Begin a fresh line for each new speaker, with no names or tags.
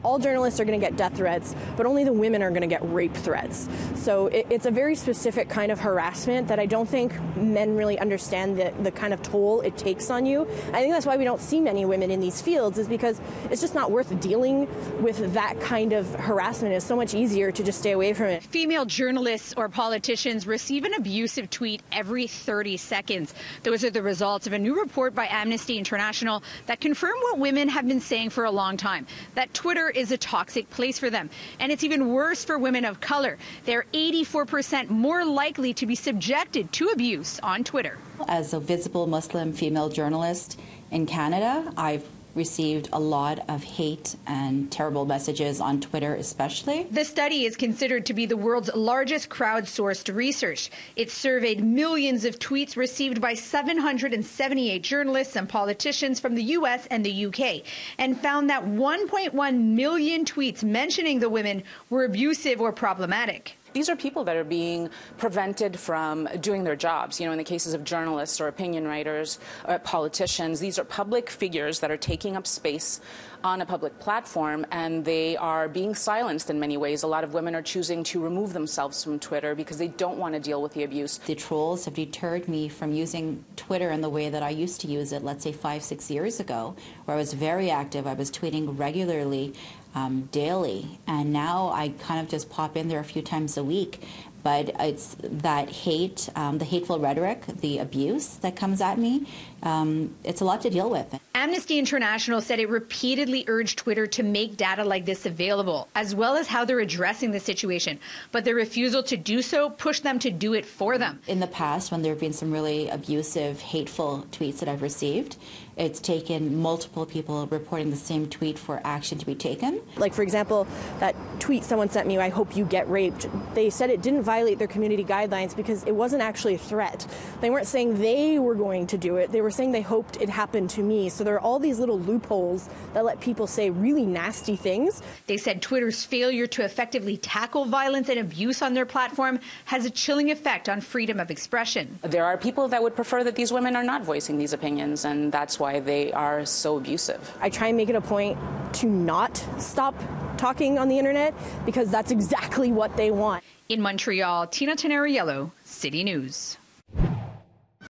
all journalists are going to get death threats, but only the women are going to get rape threats. So it's a very specific kind of harassment that I don't think men really understand the kind of toll it takes on you. I think that's why we don't see many women in these fields, is because it's just not worth dealing with that kind of harassment. It's so much easier to just stay away from it.
Female journalists or politicians receive an abusive tweet every 30 seconds. Those are the results of a new report by Amnesty International that confirm what women have been saying for a long time, that Twitter is a toxic place for them. And it's even worse for women of color. They're 84% more likely to be subjected to abuse on Twitter.
As a visible Muslim female journalist in Canada, I've received a lot of hate and terrible messages on Twitter especially.
The study is considered to be the world's largest crowdsourced research. It surveyed millions of tweets received by 778 journalists and politicians from the U.S. and the U.K. and found that 1.1 million tweets mentioning the women were abusive or problematic.
These are people that are being prevented from doing their jobs. You know, in the cases of journalists or opinion writers or politicians, these are public figures that are taking up space on a public platform, and they are being silenced in many ways. A lot of women are choosing to remove themselves from Twitter because they don't want to deal with the abuse.
The trolls have deterred me from using Twitter in the way that I used to use it, let's say 5-6 years ago, where I was very active. I was tweeting regularly, daily, and now I kind of just pop in there a few times a week. But it's that hate, the hateful rhetoric, the abuse that comes at me, it's a lot to deal with.
Amnesty International said it repeatedly urged Twitter to make data like this available, as well as how they're addressing the situation. But their refusal to do so pushed them to do it for them.
In the past, when there have been some really abusive, hateful tweets that I've received, it's taken multiple people reporting the same tweet for action to be taken.
Like, for example, that tweet someone sent me, "I hope you get raped." They said it didn't violate their community guidelines because it wasn't actually a threat. They weren't saying they were going to do it. They were saying they hoped it happened to me. So there are all these little loopholes that let people say really nasty things.
They said Twitter's failure to effectively tackle violence and abuse on their platform has a chilling effect on freedom of expression.
There are people that would prefer that these women are not voicing these opinions, and that's why they are so abusive.
I try and make it a point to not stop talking on the internet because that's exactly what they want.
In Montreal, Tina Teneriello, City News.